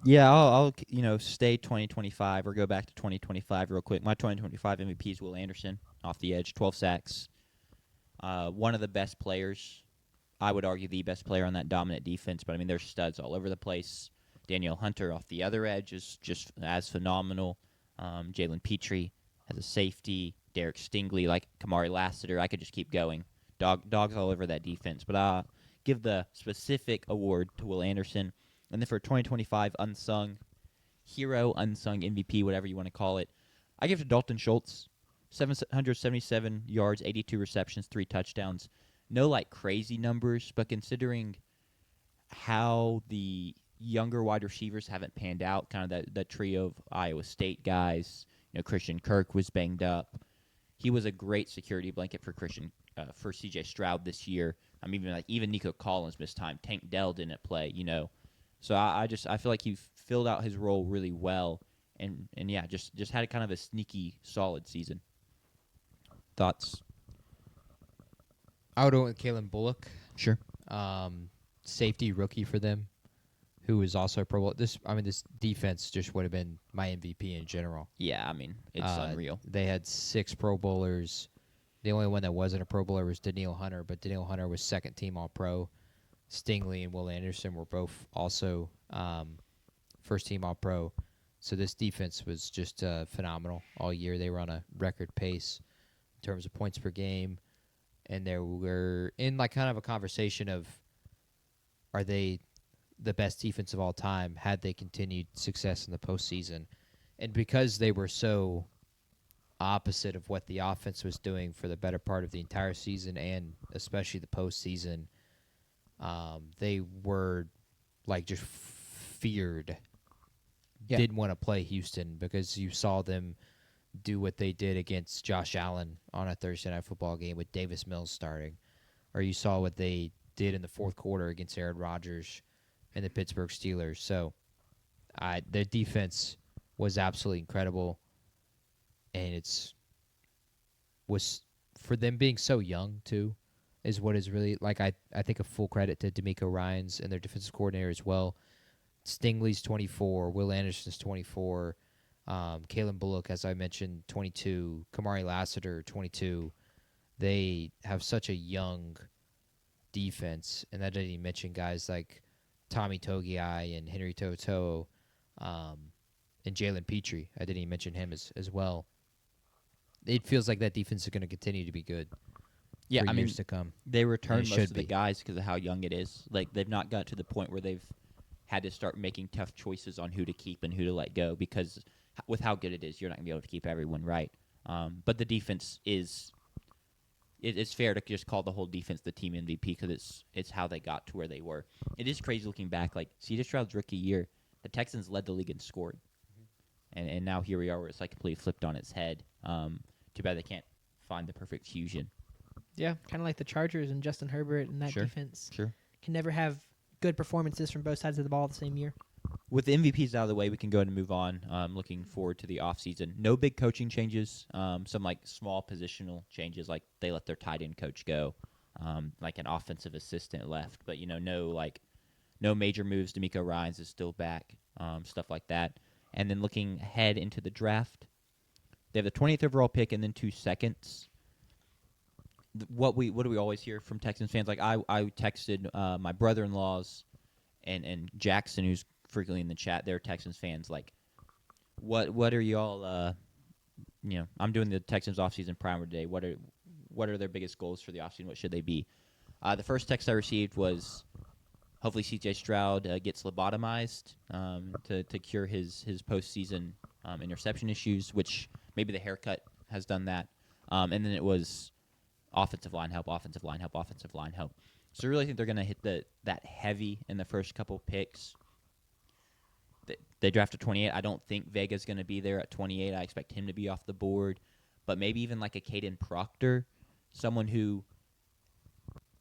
Yeah, I'll stay 2025 or go back to 2025 real quick. My 2025 MVP is Will Anderson off the edge, 12 sacks. One of the best players. I would argue the best player on that dominant defense, but I mean there's studs all over the place. Daniel Hunter off the other edge is just as phenomenal. Jalen Petrie has a safety. Derek Stingley, like Kamari Lassiter. I could just keep going. Dogs all over that defense. But give the specific award to Will Anderson. And then for 2025 unsung hero, unsung MVP, whatever you want to call it, I give it to Dalton Schultz. 777 yards, 82 receptions, 3 touchdowns. No like crazy numbers, but considering how the younger wide receivers haven't panned out, kind of that trio of Iowa State guys. Christian Kirk was banged up. He was a great security blanket for for CJ Stroud this year. Even Nico Collins missed time. Tank Dell didn't play. So I feel like he filled out his role really well, and yeah, just had a kind of a sneaky solid season. Thoughts? I would go with Kalen Bullock, Sure. safety rookie for them, who is also a Pro Bowl. This defense just would have been my MVP in general. Yeah, it's unreal. They had 6 Pro Bowlers. The only one that wasn't a Pro Bowler was Danielle Hunter, but Danielle Hunter was second team All Pro. Stingley and Will Anderson were both also first team All Pro. So this defense was just phenomenal all year. They were on a record pace in terms of points per game, and they were in like kind of a conversation of, are they the best defense of all time had they continued success in the postseason? And because they were so opposite of what the offense was doing for the better part of the entire season and especially the postseason, they were like just feared. Yeah. Didn't want to play Houston because you saw them do what they did against Josh Allen on a Thursday Night Football game with Davis Mills starting, or you saw what they did in the fourth quarter against Aaron Rodgers and the Pittsburgh Steelers. So their defense was absolutely incredible, and was for them being so young too is what is really like I think a full credit to D'Amico Ryans and their defensive coordinator as well. Stingley's 24, Will Anderson's 24, Kalen Bullock, as I mentioned, 22, Kamari Lassiter, 22. They have such a young defense, and that didn't even mention guys like Tommy Togiai and Henry Toto, and Jalen Petrie. I didn't even mention him as well. It feels like that defense is going to continue to be good for years to come. They return And it most should of the be. guys because of how young it is. Like, they've not got to the point where they've had to start making tough choices on who to keep and who to let go because with how good it is, you're not going to be able to keep everyone right. But the defense is it's fair to just call the whole defense the team MVP because it's how they got to where they were. It is crazy looking back. Like, CJ Stroud's rookie year, the Texans led the league in scoring. And now here we are where it's like completely flipped on its head. Too bad they can't find the perfect fusion. Yeah, kind of like the Chargers and Justin Herbert and that defense. Sure. Can never have good performances from both sides of the ball the same year. With the MVPs out of the way, we can go ahead and move on. Looking forward to the offseason. No big coaching changes. Some like small positional changes, like they let their tight end coach go, like an offensive assistant left. But no major moves. D'Amico Ryans is still back. Stuff like that. And then looking ahead into the draft, they have the 20th overall pick and then 2 seconds. What do we always hear from Texans fans? Like I texted my brother-in-laws and Jackson, who's frequently in the chat. They're Texans fans. Like, what are y'all? I'm doing the Texans offseason primer today. What are their biggest goals for the offseason? What should they be? The first text I received was, hopefully CJ Stroud gets lobotomized to cure his postseason interception issues, which maybe the haircut has done that. And then it was offensive line help. So I really think they're going to hit that heavy in the first couple picks. They drafted 28. I don't think Vega's going to be there at 28. I expect him to be off the board. But maybe even like a Caden Proctor, someone who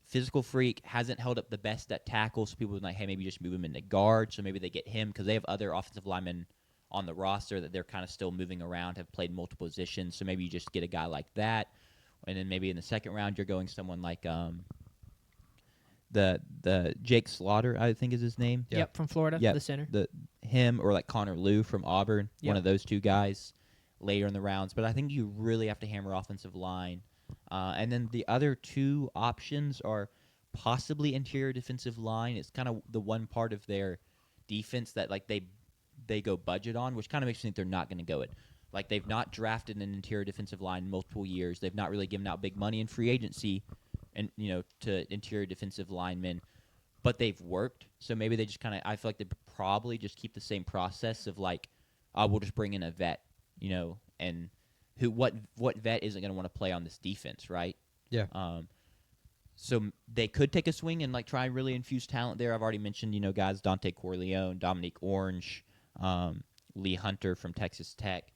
physical freak, hasn't held up the best at tackle. So people are like, hey, maybe just move him into guard. So maybe they get him because they have other offensive linemen on the roster that they're kind of still moving around, have played multiple positions. So maybe you just get a guy like that. And then maybe in the second round, you're going someone like the Jake Slaughter, I think is his name. Yep, from Florida, Yep, the center. Him or like Connor Liu from Auburn, one Yep. of those two guys later in the rounds. But I think you really have to hammer offensive line. And then the other two options are possibly interior defensive line. It's kind of the one part of their defense that like they go budget on, which kind of makes me think they're not going to go it. Like they've not drafted an interior defensive line in multiple years. They've not really given out big money in free agency, and to interior defensive linemen, but they've worked. So maybe they just kind of I feel like they probably just keep the same process of like, we'll just bring in a vet, and what vet isn't going to want to play on this defense, right? Yeah. So they could take a swing and like try and really infuse talent there. I've already mentioned, guys Dante Corleone, Dominique Orange, Lee Hunter from Texas Tech.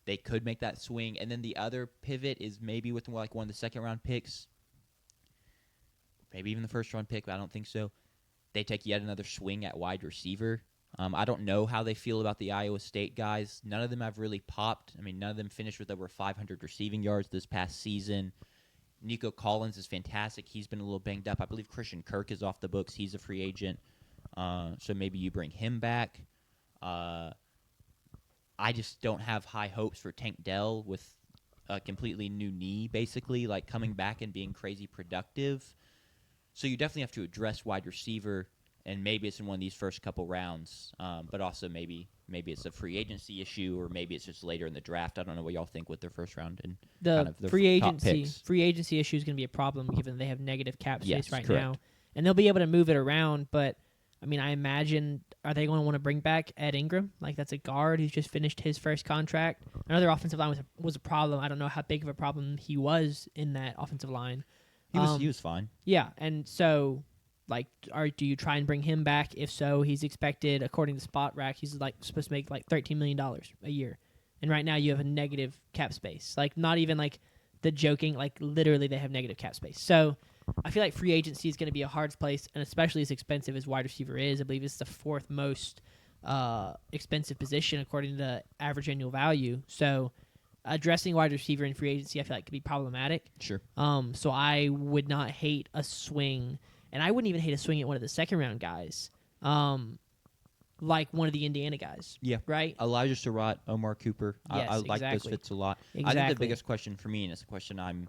They could make that swing, and then the other pivot is maybe with like one of the second-round picks, maybe even the first-round pick, but I don't think so. They take yet another swing at wide receiver. I don't know how they feel about the Iowa State guys. None of them have really popped. I mean, none of them finished with over 500 receiving yards this past season. Nico Collins is fantastic. He's been a little banged up. I believe Christian Kirk is off the books. He's a free agent. So maybe you bring him back. I just don't have high hopes for Tank Dell with a completely new knee, basically, like coming back and being crazy productive. So you definitely have to address wide receiver, and maybe it's in one of these first couple rounds, but also maybe it's a free agency issue, or maybe it's just later in the draft. I don't know what y'all think with their first round and The kind of their free top agency picks. free agency issue is going to be a problem given they have negative cap space Yes, right correct. now, and they'll be able to move it around. But I mean, I imagine are they going to want to bring back Ed Ingram? Like that's a guard who's just finished his first contract. I know their offensive line was a problem. I don't know how big of a problem he was in that offensive line. He was fine. Yeah, and so like, do you try and bring him back? If so, he's expected, according to Spot Rack, he's like supposed to make like $13 million a year, and right now you have a negative cap space. Like not even like the joking, like literally they have negative cap space. So I feel like free agency is going to be a hard place, and especially as expensive as wide receiver is. I believe it's the fourth most expensive position according to average annual value. So addressing wide receiver in free agency, I feel like could be problematic. Sure. So I would not hate a swing, and I wouldn't even hate a swing at one of the second round guys, like one of the Indiana guys. Yeah. Right. Elijah Surratt, Omar Cooper. Yes, I like those exactly. fits a lot. I think Exactly. the biggest question for me, and it's a question I'm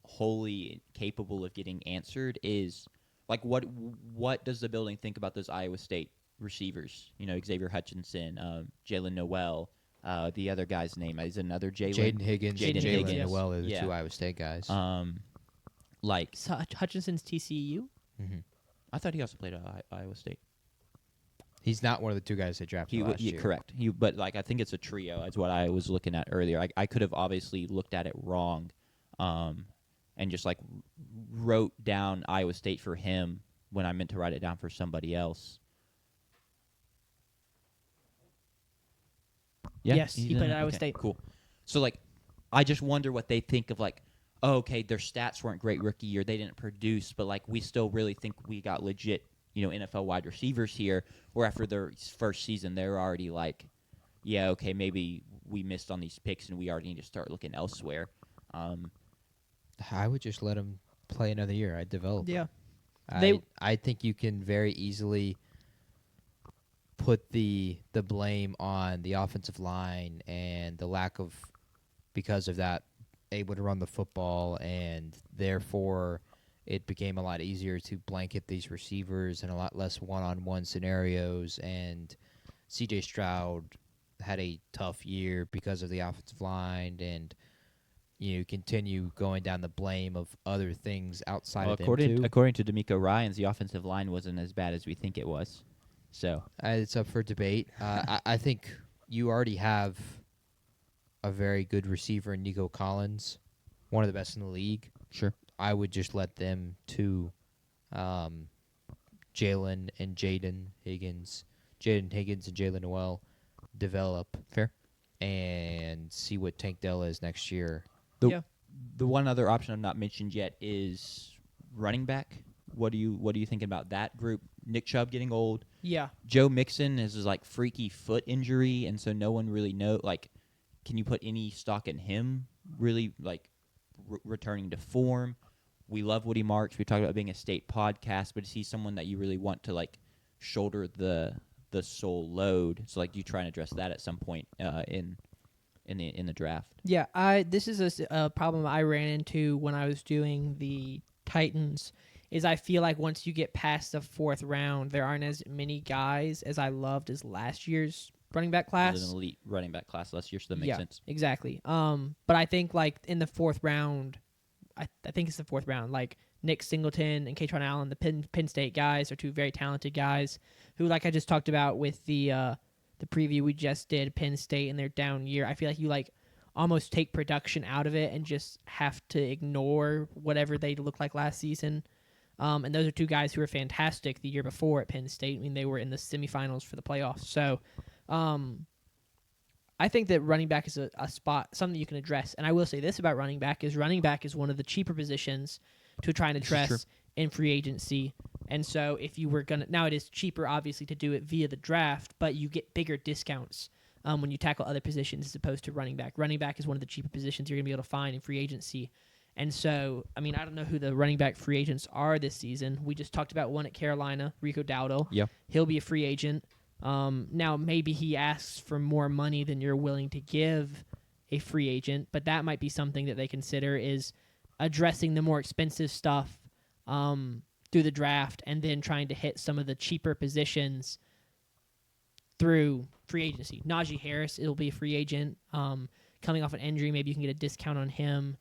wholly capable of getting answered, is like what does the building think about those Iowa State receivers? Xavier Hutchinson, Jalen Noel. The other guy's name is another Jalen. Jaden Higgins, Jaden and Higgins, Jalen yes. Noel are the Yeah. two Iowa State guys. Like So Hutchinson's TCU. I thought he also played at Iowa State. He's not one of the two guys they drafted last year. Correct. But like I think it's a trio. Is what I was looking at earlier. I could have obviously looked at it wrong, and just like wrote down Iowa State for him when I meant to write it down for somebody else. Yeah, Yes, he he's played in at it? Iowa Okay, State. Cool. So like, I just wonder what they think of like, oh, okay, their stats weren't great rookie year. They didn't produce, but like we still really think we got legit, NFL wide receivers here. Or after their first season, they're already like, yeah, okay, maybe we missed on these picks and we already need to start looking elsewhere. I would just let him play another year. I'd develop him. Yeah. I think you can very easily put the blame on the offensive line and the lack of, because of that, able to run the football, and therefore it became a lot easier to blanket these receivers and a lot less one-on-one scenarios. And CJ Stroud had a tough year because of the offensive line, and continue going down the blame of other things outside of them too. According to D'Amico Ryans, the offensive line wasn't as bad as we think it was. So It's up for debate. I think you already have a very good receiver in Nico Collins, one of the best in the league. sure. I would just let them two, Jalen and Jaden Higgins and Jalen Noel, develop. Fair. And see what Tank Dell is next year. The one other option I've not mentioned yet is running back. What do you think about that group? Nick Chubb getting old. Yeah. Joe Mixon has his like freaky foot injury, and so no one really know. Like, can you put any stock in him really like returning to form? we love Woody Marks. We talked about being a state podcast, but is he someone that you really want to like shoulder the sole load? So like, do you try and address that at some point in the draft? Yeah, this is a problem I ran into when I was doing the Titans. Is I feel like once you get past the 4th round, there aren't as many guys as I loved as last year's running back class. It was an elite running back class last year, so that makes sense. Exactly. But I think like in the 4th round, I think it's the 4th round. Like Nick Singleton and Katron Allen, the Penn State guys, are 2 very talented guys who, like I just talked about with the preview we just did, Penn State and their down year. I feel like you like almost take production out of it and just have to ignore whatever they looked like last season. And those are 2 guys who were fantastic the year before at Penn State. I mean, they were in the semifinals for the playoffs. So I think that running back is a spot, something you can address. And I will say this about running back is one of the cheaper positions to try and address in free agency. And so if you were going to – now it is cheaper, obviously, to do it via the draft, but you get bigger discounts when you tackle other positions as opposed to running back. Running back is one of the cheaper positions you're going to be able to find in free agency. And so, I mean, I don't know who the running back free agents are this season. We just talked about one at Carolina, Rico Dowdle. Yeah. He'll be a free agent. Now, maybe he asks for more money than you're willing to give a free agent, but that might be something that they consider is addressing the more expensive stuff through the draft and then trying to hit some of the cheaper positions through free agency. Najee Harris, it'll be a free agent. Coming off an injury, maybe you can get a discount on him.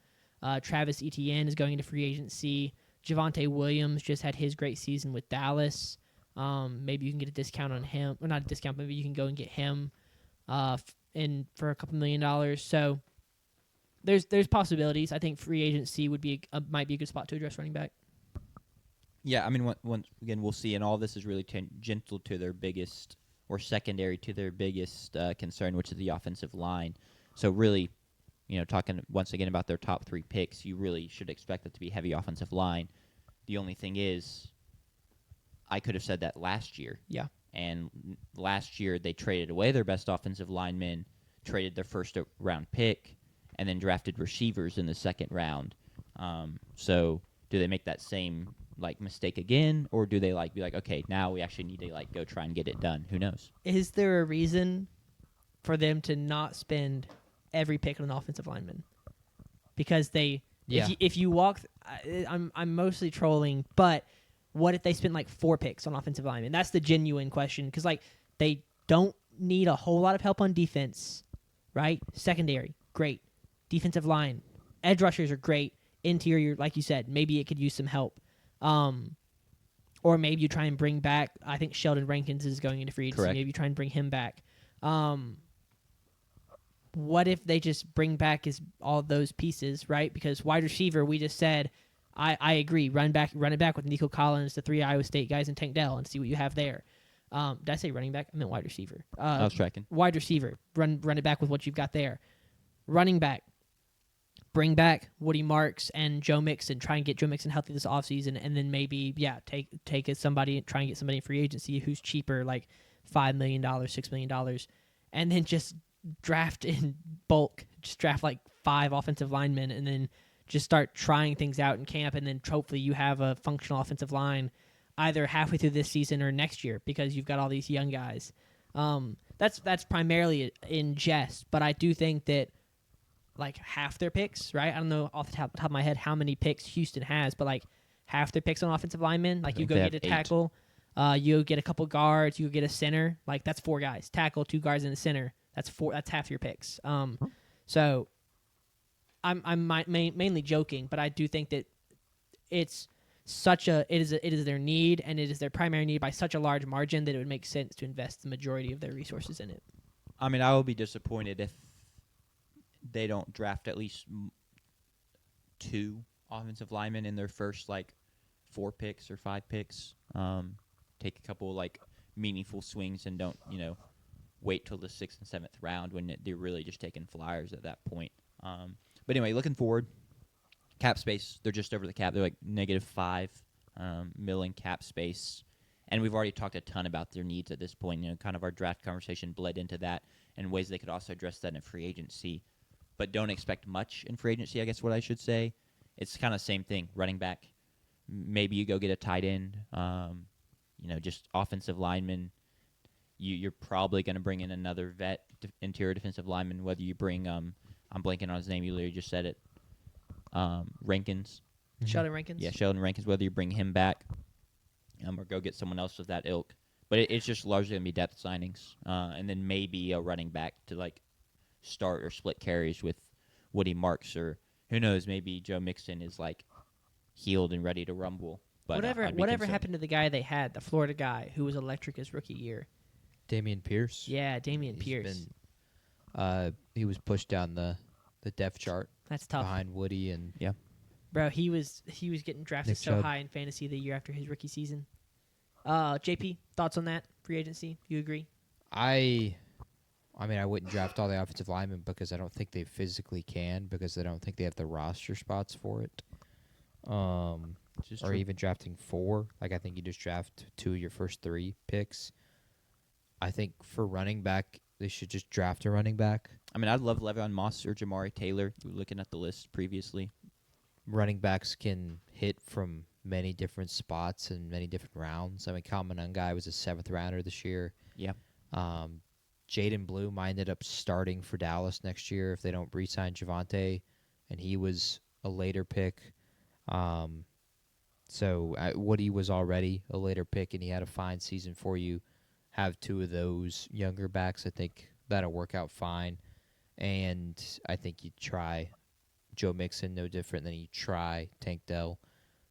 Travis Etienne is going into free agency. Javonte Williams just had his great season with Dallas. Maybe you can get a discount on him. Or not a discount, maybe you can go and get him for a couple $1 million. So there's possibilities. I think free agency might be a good spot to address running back. Yeah, I mean, once again, we'll see. And all this is really tangential to their biggest or secondary to their biggest concern, which is the offensive line. So really, talking once again about their top 3 picks, you really should expect it to be heavy offensive line. The only thing is, I could have said that last year. Yeah. And last year they traded away their best offensive linemen, traded their first-round pick, and then drafted receivers in the 2nd round. So do they make that same mistake again, or do they be like, okay, now we actually need to go try and get it done? Who knows? Is there a reason for them to not spend every pick on an offensive lineman? Because if you walk, I'm mostly trolling, but what if they spent 4 picks on offensive linemen? That's the genuine question, because they don't need a whole lot of help on defense, right? Secondary, great. Defensive line, edge rushers are great. Interior, like you said, maybe it could use some help. Or maybe you try and bring back, I think Sheldon Rankins is going into free agency. Correct. Maybe you try and bring him back. What if they just bring back all those pieces, right? Because wide receiver, we just said, I agree, run it back with Nico Collins, the 3 Iowa State guys, and Tank Dell, and see what you have there. Did I say running back? I meant wide receiver. I was tracking. Wide receiver, run it back with what you've got there. Running back, bring back Woody Marks and Joe Mixon, try and get Joe Mixon healthy this offseason, and then maybe, take somebody, try and get somebody in free agency who's cheaper, like $5 million, $6 million, and then just draft in bulk, just draft 5 offensive linemen, and then just start trying things out in camp, and then hopefully you have a functional offensive line either halfway through this season or next year because you've got all these young guys. That's primarily in jest, but I do think that half their picks, right? I don't know off the top of my head how many picks Houston has, but half their picks on offensive linemen, you go get a tackle, you get a couple guards, you get a center, that's 4 guys. Tackle, 2 guards, and a center. That's half your picks. So I'm mainly joking, but I do think that it is their need, and it is their primary need by such a large margin that it would make sense to invest the majority of their resources in it. I mean, I will be disappointed if they don't draft at least 2 offensive linemen in their first 4 picks or 5 picks. Take a couple meaningful swings and don't wait till the 6th and 7th round when they're really just taking flyers at that point. But anyway, looking forward, cap space, they're just over the cap. They're -5 mil in cap space. And we've already talked a ton about their needs at this point. Kind of our draft conversation bled into that and ways they could also address that in free agency. But don't expect much in free agency, I guess what I should say. it's kind of same thing. Running back, maybe you go get a tight end. Just offensive lineman. You're probably going to bring in another vet, interior defensive lineman. Whether you bring I'm blanking on his name. You literally just said it. Rankins. Sheldon Rankins. Yeah, Sheldon Rankins. Whether you bring him back, or go get someone else of that ilk. But it's just largely going to be depth signings, and then maybe a running back to like start or split carries with Woody Marks, or who knows, maybe Joe Mixon is like healed and ready to rumble. But whatever happened to the guy they had, the Florida guy who was electric his rookie year? Damian Pierce. Yeah, Damian Pierce. He was pushed down the depth chart. That's tough. Behind Woody and Bro, he was getting drafted Nick so Chubb. high in fantasy the year after his rookie season. JP, thoughts on that free agency? You agree? I mean, I wouldn't draft all the offensive linemen because I don't think they physically can, because I don't think they have the roster spots for it. Or even drafting 4. Like, I think you just draft 2 of your first 3 picks. I think for running back, they should just draft a running back. I mean, I'd love Le'Veon Moss or Jamari Taylor. We were looking at the list previously. Running backs can hit from many different spots and many different rounds. I mean, Kyle Monangai was a 7th rounder this year. Yeah. Jaden Blue might end up starting for Dallas next year if they don't re-sign Javonte, and he was a later pick. Woody was already a later pick, and he had a fine season for you. Have 2 of those younger backs. I think that'll work out fine. And I think you try Joe Mixon no different than you try Tank Dell,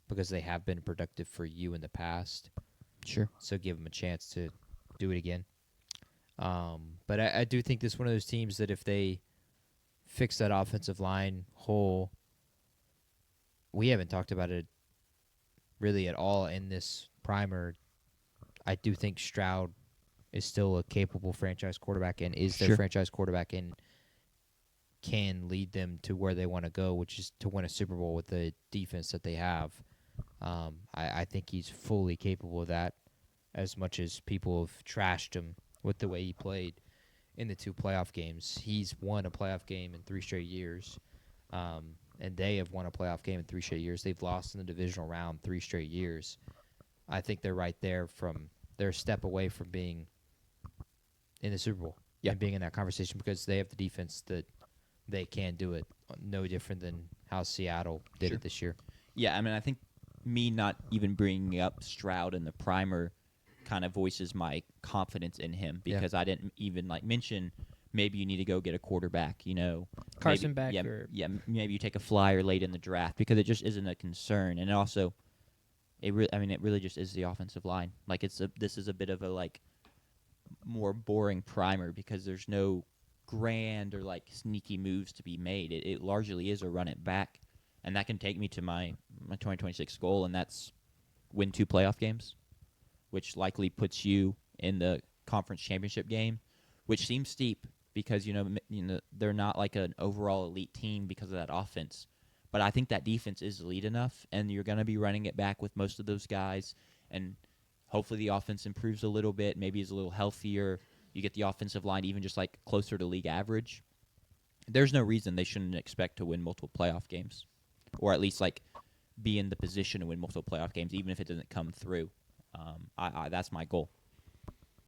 because they have been productive for you in the past. Sure. So give them a chance to do it again. But I do think this is one of those teams that if they fix that offensive line hole, we haven't talked about it really at all in this primer. I do think Stroud is still a capable franchise quarterback and is their franchise quarterback and can lead them to where they want to go, which is to win a Super Bowl with the defense that they have. I think he's fully capable of that, as much as people have trashed him with the way he played in the 2 playoff games. He's won a playoff game in 3 straight years, and they have won a playoff game in 3 straight years. They've lost in the divisional round 3 straight years. I think they're right there they're a step away from being in the Super Bowl and being in that conversation, because they have the defense that they can do it, no different than how Seattle did it this year. Yeah, I mean, I think me not even bringing up Stroud in the primer kind of voices my confidence in him, because I didn't even mention maybe you need to go get a quarterback, Carson Beck. Maybe you take a flyer late in the draft, because it just isn't a concern. And also, it really just is the offensive line. This is a bit of a more boring primer, because there's no grand or sneaky moves to be made. It largely is a run it back, and that can take me to my 2026 goal, and that's win 2 playoff games, which likely puts you in the conference championship game, which seems steep because they're not an overall elite team because of that offense. But I think that defense is elite enough, and you're going to be running it back with most of those guys, and hopefully the offense improves a little bit, maybe is a little healthier. You get the offensive line even just closer to league average. There's no reason they shouldn't expect to win multiple playoff games, or at least be in the position to win multiple playoff games, even if it doesn't come through. That's my goal.